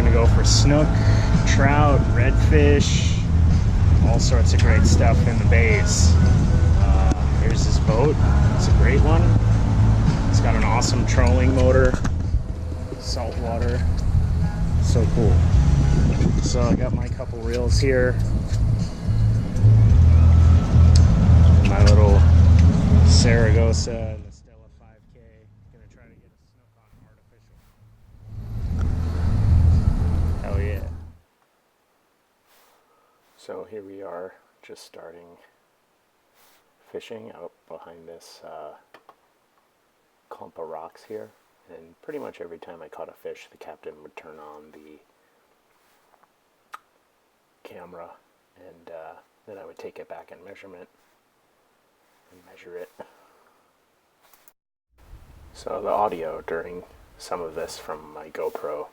gonna go for snook, trout, redfish, all sorts of great stuff in the bays. Here's this boat. It's a great one. It's got an awesome trolling motor, salt water, so cool. So I got my couple reels here, my little Saragossa and the Stella 5K. Gonna try to get a snook on artificial. Hell yeah. So here we are, just starting fishing out behind this clump of rocks here, and pretty much every time I caught a fish, the captain would turn on the camera, and then I would take it back in measurement and measure it. So the audio during some of this from my GoPro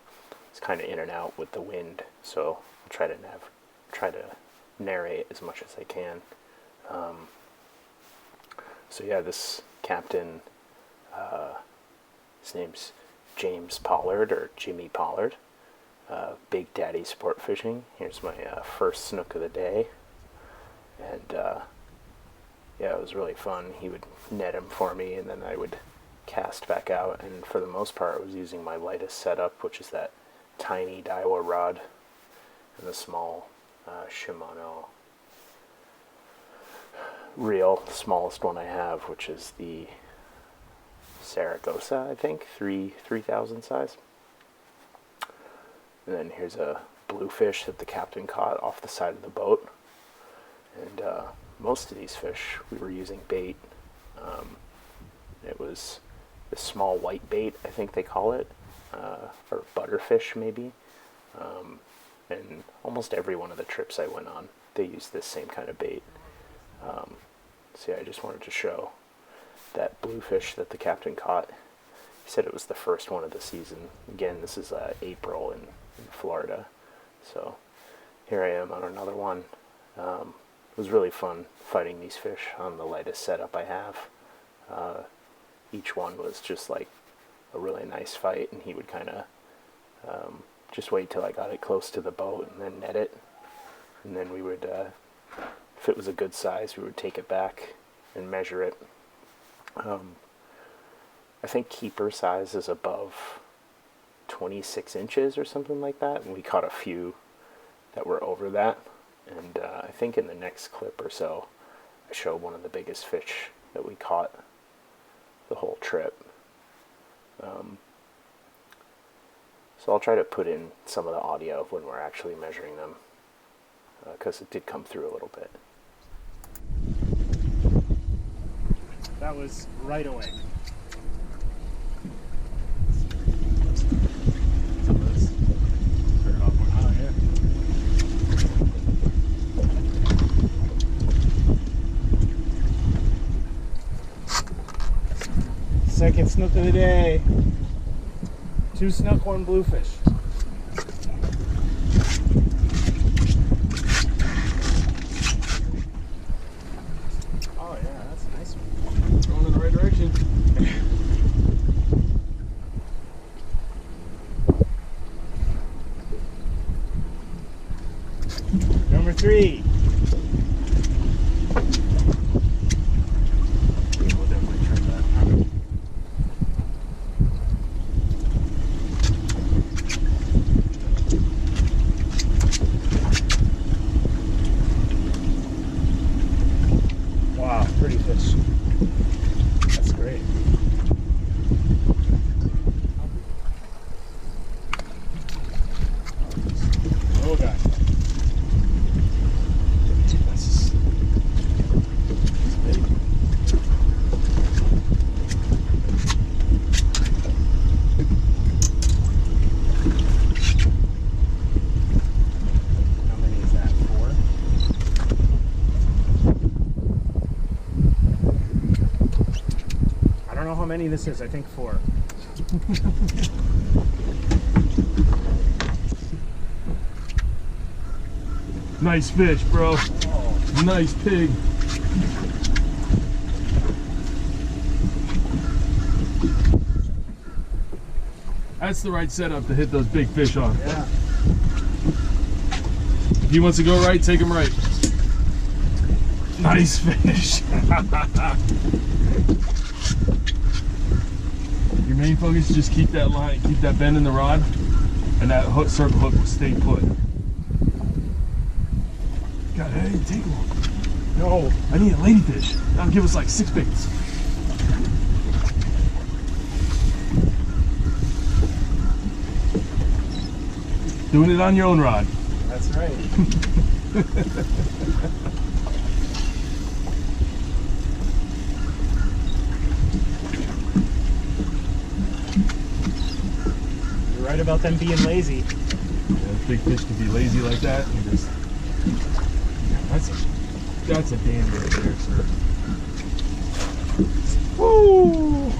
is kind of in and out with the wind, so I'll try to narrate as much as I can. So yeah, this captain, his name's James Pollard, or Jimmy Pollard, Big Daddy Sport Fishing. Here's my first snook of the day, and yeah, it was really fun. He would net him for me, and then I would cast back out, and for the most part I was using my lightest setup, which is that tiny Daiwa rod, and the small Shimano reel, the smallest one I have, which is the Saragossa, I think, 3000 size. And then here's a bluefish that the captain caught off the side of the boat. And most of these fish we were using bait. It was this small white bait, I think they call it, or butterfish maybe. And almost every one of the trips I went on, they used this same kind of bait. So yeah, I just wanted to show that bluefish that the captain caught. He said it was the first one of the season. Again, this is April in Florida. So here I am on another one. It was really fun fighting these fish on the lightest setup I have. Each one was just like a really nice fight, and he would kind of just wait till I got it close to the boat and then net it. And then we would, if it was a good size, we would take it back and measure it. I think keeper size is above 26 inches or something like that, and we caught a few that were over that. And I think in the next clip or so I show one of the biggest fish that we caught the whole trip. So I'll try to put in some of the audio when we're actually measuring them, because it did come through a little bit. That was right away. Second snook of the day. 2 snook, 1 bluefish. Oh yeah, that's a nice one. Going in the right direction. Number 3. We'll definitely try that. Wow, pretty fish. That's great. Oh god. That's big. How many is that? 4? I don't know how many this is. I think 4. Nice fish, bro. Oh. Nice pig. That's the right setup to hit those big fish on. Yeah. If he wants to go right, take him right. Nice fish. Your main focus is just keep that line, keep that bend in the rod, and that hook, circle hook will stay put. God, hey, take one. No, I need a ladyfish. That'll give us like 6 baits. Doing it on your own rod. That's right. You're right about them being lazy. Yeah, big fish can be lazy like that. And just, that's a damn right there, sir. Woo!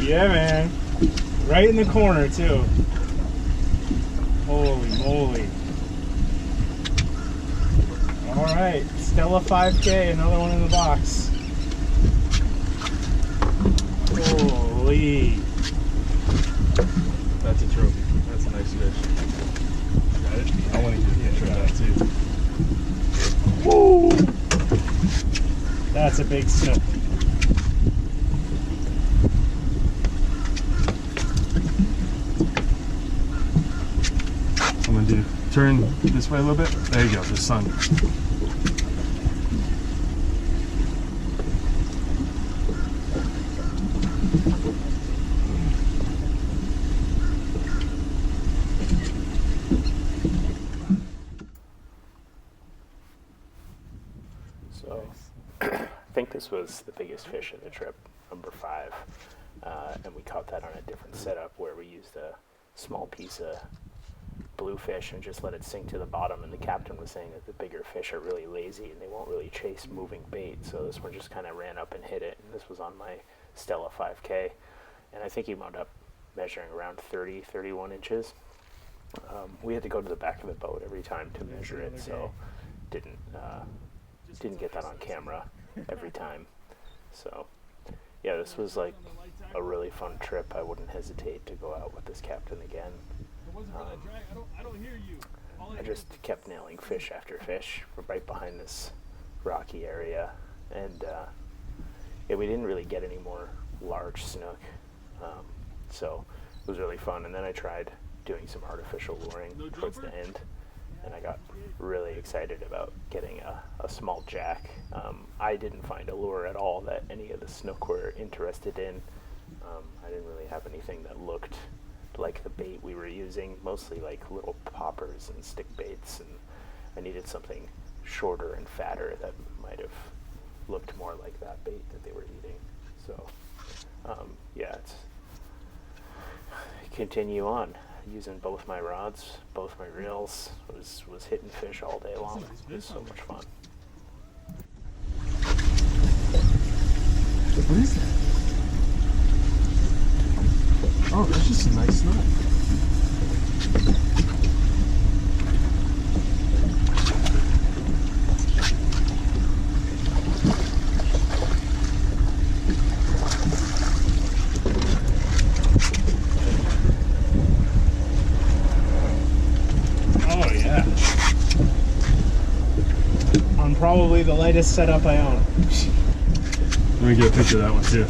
Yeah, man. Right in the corner, too. Holy moly. Alright, Stella 5K, another one in the box. Holy. That's a trophy. That's a nice fish. Got it? I want to get a picture of that too. Woo! That's a big snook. I'm gonna turn this way a little bit. There you go, the sun. So I think this was the biggest fish of the trip, number 5. And we caught that on a different setup where we used a small piece of bluefish and just let it sink to the bottom. And the captain was saying that the bigger fish are really lazy and they won't really chase moving bait. So this one just kind of ran up and hit it. And this was on my Stella 5K. And I think he wound up measuring around 30, 31 inches. We had to go to the back of the boat every time to measure it, so didn't get that on camera every time. So yeah, this was like a really fun trip. I wouldn't hesitate to go out with this captain again. I just kept nailing fish after fish from right behind this rocky area, and yeah, we didn't really get any more large snook, so it was really fun. And then I tried doing some artificial luring towards the end, and I got really excited about getting a small jack. I didn't find a lure at all that any of the snook were interested in. I didn't really have anything that looked like the bait we were using, mostly like little poppers and stick baits, and I needed something shorter and fatter that might have looked more like that bait that they were eating. So yeah, it's continue on using both my rods, both my reels, was hitting fish all day long. It was so much fun. What is that? Oh, that's just a nice snook. Oh yeah. On probably the lightest setup I own. Let me get a picture of that one too.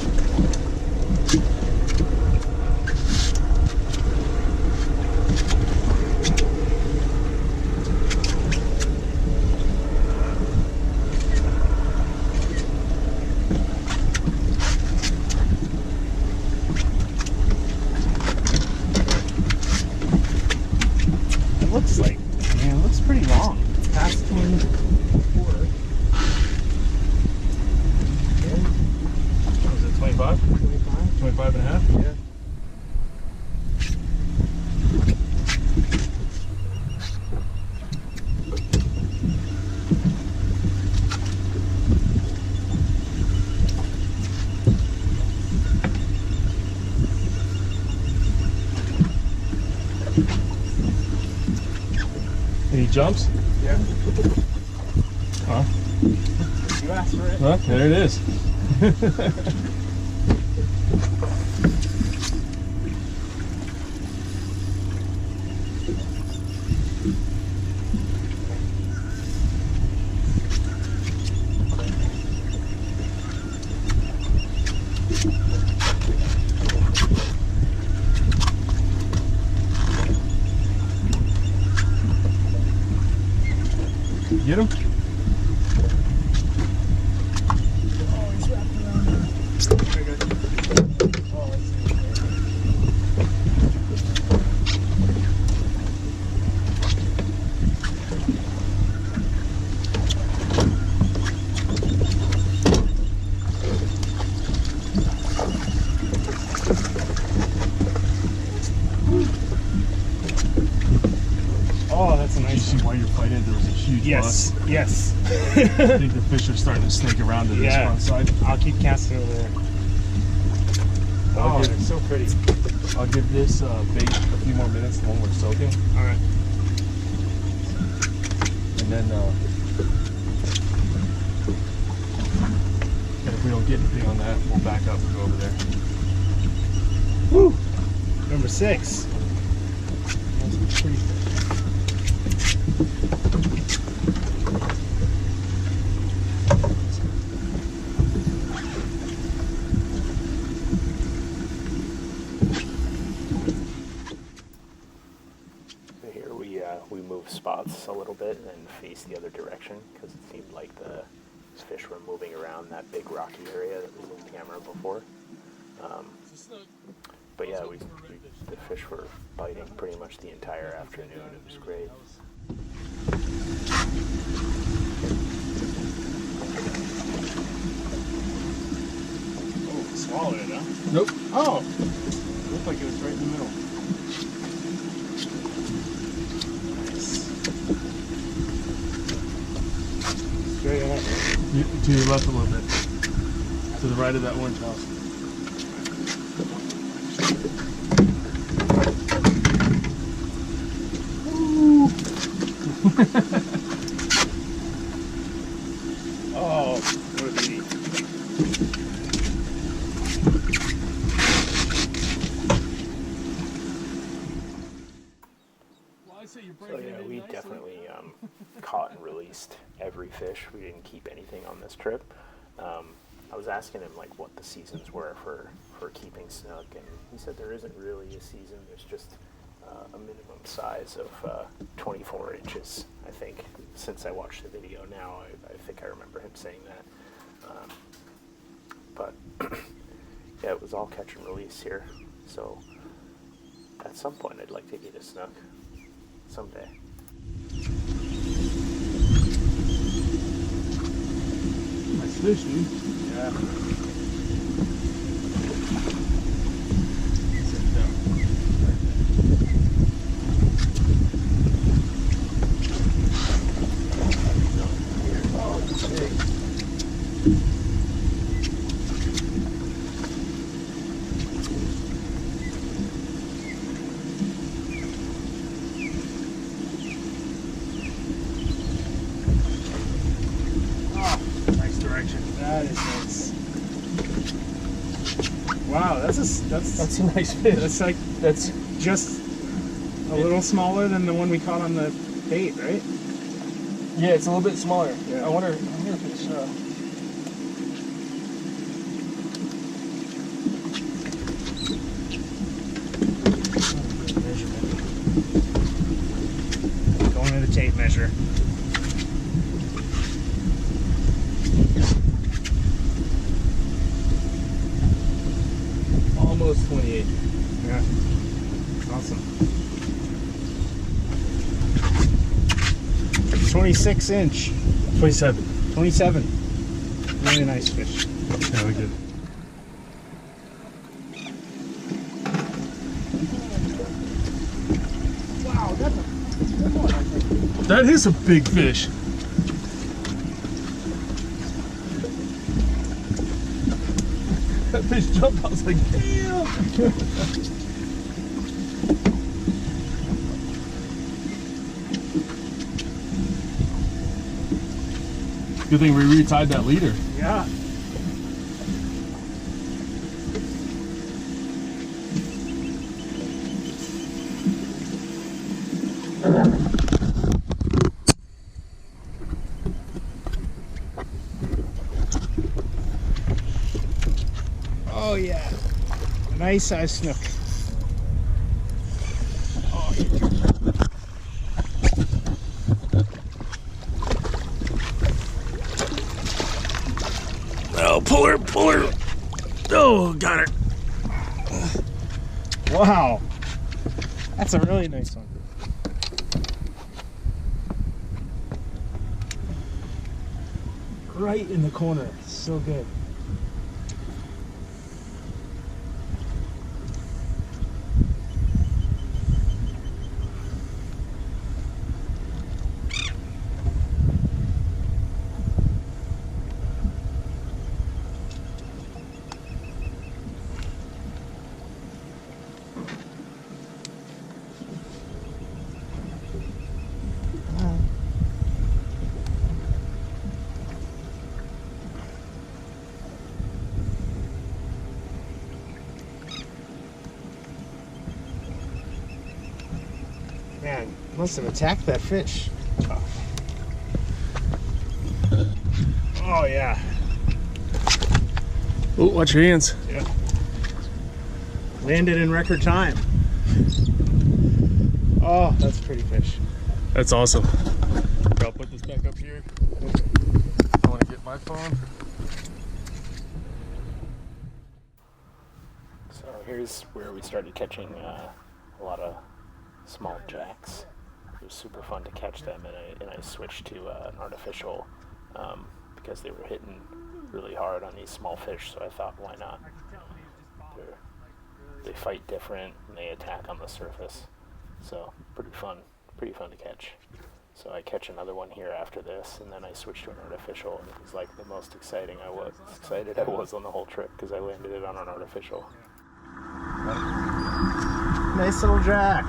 It looks like, man, it looks pretty long. Past 24. What was it, 25? 25? 25 and a half? Yeah. Any jumps? Yeah. Huh? You asked for it. Well, there it is. You get him? Oh, he's wrapped around there. Very good. Oh, I see. Oh, that's a You nice see one. while you're fighting, there was a huge Yes, bus. yes. I think the fish are starting to snake around to this Yeah. front side. I'll keep casting over there. I'll Oh, give- they're so pretty. I'll give this bait a few more minutes, the one we're soaking, All right. and then and if we don't get anything on that, we'll back up and go over there. Woo! Number 6. That's a pretty fish. So here we move spots a little bit and face the other direction because it seemed like the fish were moving around that big rocky area that we moved the camera before. But yeah, the fish were biting pretty much the entire afternoon. It was great. Oh, swallowed it, huh? Nope. Oh! It looked like it was right in the middle. Nice. Straight ahead, right? To your left a little bit. To the right of that orange house. Oh, what a beauty. So yeah, we definitely caught and released every fish. We didn't keep anything on this trip. I was asking him like what the seasons were for keeping snook, and he said there isn't really a season. There's just a minimum size of 24 inches. I think since I watched the video now, I think I remember him saying that. But yeah, it was all catch and release here. So at some point, I'd like to eat a snook. Someday. Nice fish, dude. Yeah. Nice direction. That is nice. Wow, that's a nice fish. that's like That's just a little smaller than the one we caught on the bait, right? yeah, it's a little bit smaller. Yeah. I wonder if it's Going to the tape measure. almost 28. Yeah. Awesome. 26 inch. 27. 27. Really nice fish. Yeah, we did. Wow, that's a That is a big fish. That fish jumped. I was like, damn. Good thing we retied that leader. yeah. Oh yeah. Nice size snook. Oh, Wow. That's a really nice one. Right in the corner. So good. Man, must have attacked that fish. Oh yeah. Oh, watch your hands. Yeah. Landed in record time. Oh, that's a pretty fish. That's awesome. I'll put this back up here. I want to get my phone. So here's where we started catching a lot of small jacks. It was super fun to catch them, and I switched to an artificial because they were hitting really hard on these small fish, so I thought, why not? They fight different, and they attack on the surface, so pretty fun to catch. So I catch another one here after this, and then I switched to an artificial, and it was like the most excited I was on the whole trip because I landed it on an artificial. Nice little jack.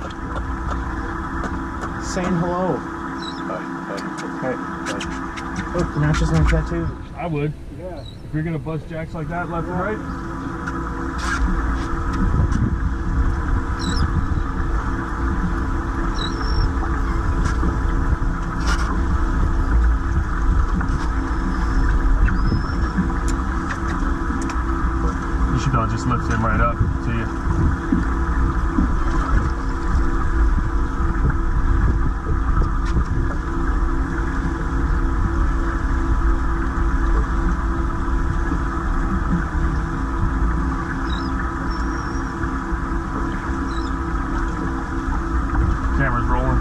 Saying hello. Hey. Oh, matches like that too. I would. Yeah. If you're gonna bust jacks like that left and right. You should just lift him right up. See ya. Camera's rolling.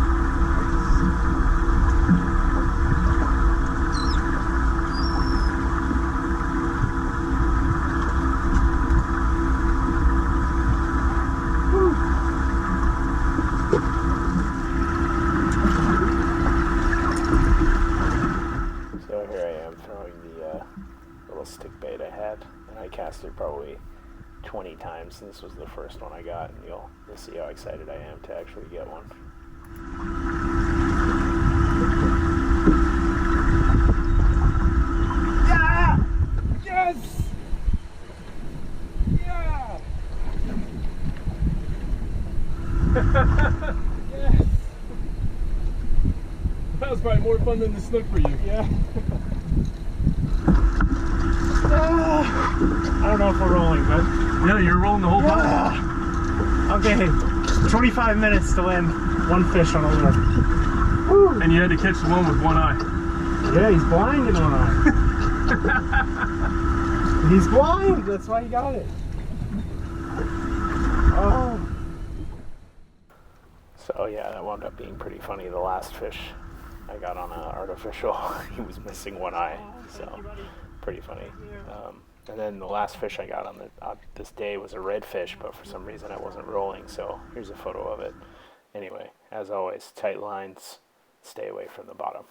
So here I am throwing the little stick bait I had, and I cast it probably 20 times, and this was the first one I got, and you'll see how excited I am to actually get one. Yeah! Yes! Yeah! Yes! That was probably more fun than the snook for you. Yeah. I don't know if we're rolling, but Yeah, you're rolling the whole time. okay. 25 minutes to land one fish on a lure. Woo. And you had to catch the one with one eye. Yeah, he's blind in one eye. He's blind. That's why he got it. Oh. So yeah, that wound up being pretty funny. The last fish I got on an artificial, he was missing one eye, so pretty funny. And then the last fish I got on this day was a redfish, but for some reason I wasn't rolling, so here's a photo of it. Anyway, as always, tight lines, stay away from the bottom.